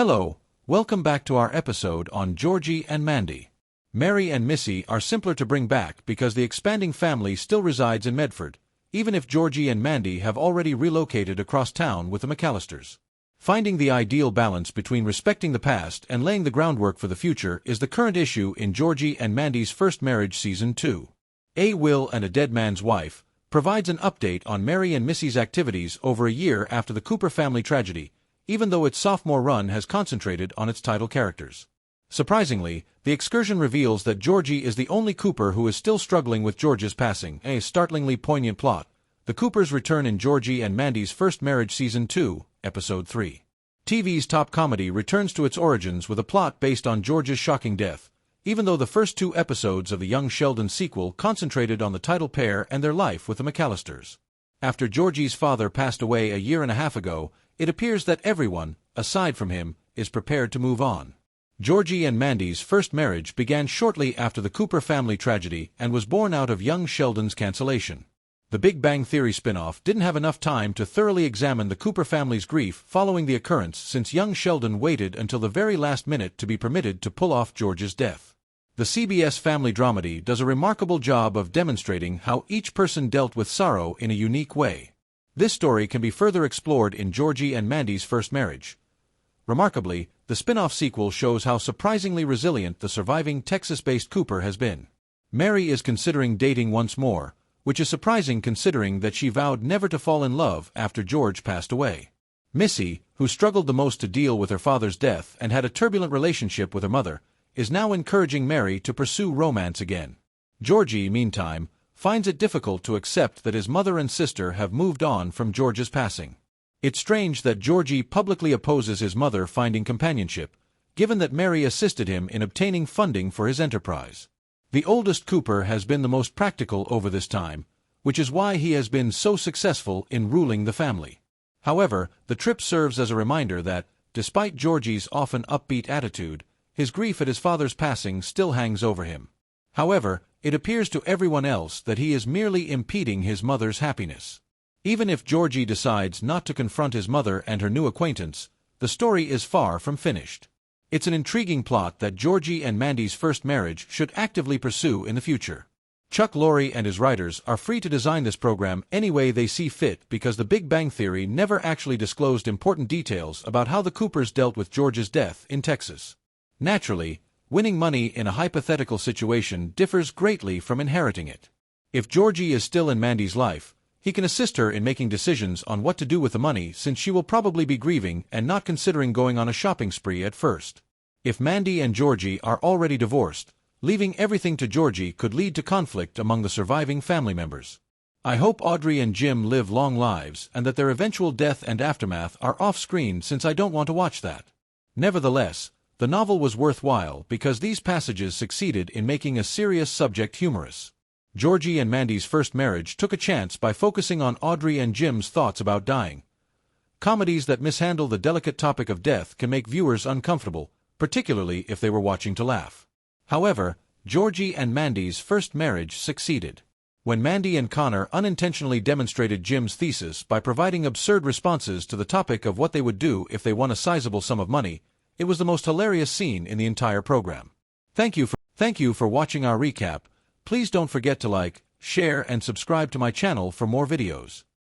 Hello, welcome back to our episode on Georgie and Mandy. Mary and Missy are simpler to bring back because the expanding family still resides in Medford, even if Georgie and Mandy have already relocated across town with the McAllisters. Finding the ideal balance between respecting the past and laying the groundwork for the future is the current issue in Georgie and Mandy's First Marriage Season 2. A Will and a Dead Man's Wife provides an update on Mary and Missy's activities over a year after the Cooper family tragedy, even though its sophomore run has concentrated on its title characters. Surprisingly, the excursion reveals that Georgie is the only Cooper who is still struggling with George's passing, a startlingly poignant plot. The Coopers return in Georgie and Mandy's First Marriage Season 2, Episode 3. TV's top comedy returns to its origins with a plot based on George's shocking death, even though the first two episodes of the Young Sheldon sequel concentrated on the title pair and their life with the McAllisters. After Georgie's father passed away a year and a half ago, it appears that everyone, aside from him, is prepared to move on. Georgie and Mandy's first marriage began shortly after the Cooper family tragedy and was born out of Young Sheldon's cancellation. The Big Bang Theory spinoff didn't have enough time to thoroughly examine the Cooper family's grief following the occurrence, since Young Sheldon waited until the very last minute to be permitted to pull off George's death. The CBS family dramedy does a remarkable job of demonstrating how each person dealt with sorrow in a unique way. This story can be further explored in Georgie and Mandy's First Marriage. Remarkably, the spin-off sequel shows how surprisingly resilient the surviving Texas-based Cooper has been. Mary is considering dating once more, which is surprising considering that she vowed never to fall in love after George passed away. Missy, who struggled the most to deal with her father's death and had a turbulent relationship with her mother, is now encouraging Mary to pursue romance again. Georgie, meantime, finds it difficult to accept that his mother and sister have moved on from George's passing. It's strange that Georgie publicly opposes his mother finding companionship, given that Mary assisted him in obtaining funding for his enterprise. The oldest Cooper has been the most practical over this time, which is why he has been so successful in ruling the family. However, the trip serves as a reminder that, despite Georgie's often upbeat attitude, his grief at his father's passing still hangs over him. However, it appears to everyone else that he is merely impeding his mother's happiness. Even if Georgie decides not to confront his mother and her new acquaintance, the story is far from finished. It's an intriguing plot that Georgie and Mandy's first marriage should actively pursue in the future. Chuck Lorre and his writers are free to design this program any way they see fit because the Big Bang Theory never actually disclosed important details about how the Coopers dealt with George's death in Texas. Naturally, winning money in a hypothetical situation differs greatly from inheriting it. If Georgie is still in Mandy's life, he can assist her in making decisions on what to do with the money, since she will probably be grieving and not considering going on a shopping spree at first. If Mandy and Georgie are already divorced, leaving everything to Georgie could lead to conflict among the surviving family members. I hope Audrey and Jim live long lives and that their eventual death and aftermath are off-screen, since I don't want to watch that. Nevertheless, the novel was worthwhile because these passages succeeded in making a serious subject humorous. Georgie and Mandy's First Marriage took a chance by focusing on Audrey and Jim's thoughts about dying. Comedies that mishandle the delicate topic of death can make viewers uncomfortable, particularly if they were watching to laugh. However, Georgie and Mandy's First Marriage succeeded. When Mandy and Connor unintentionally demonstrated Jim's thesis by providing absurd responses to the topic of what they would do if they won a sizable sum of money, it was the most hilarious scene in the entire program. Thank you for watching our recap. Please don't forget to like, share, and subscribe to my channel for more videos.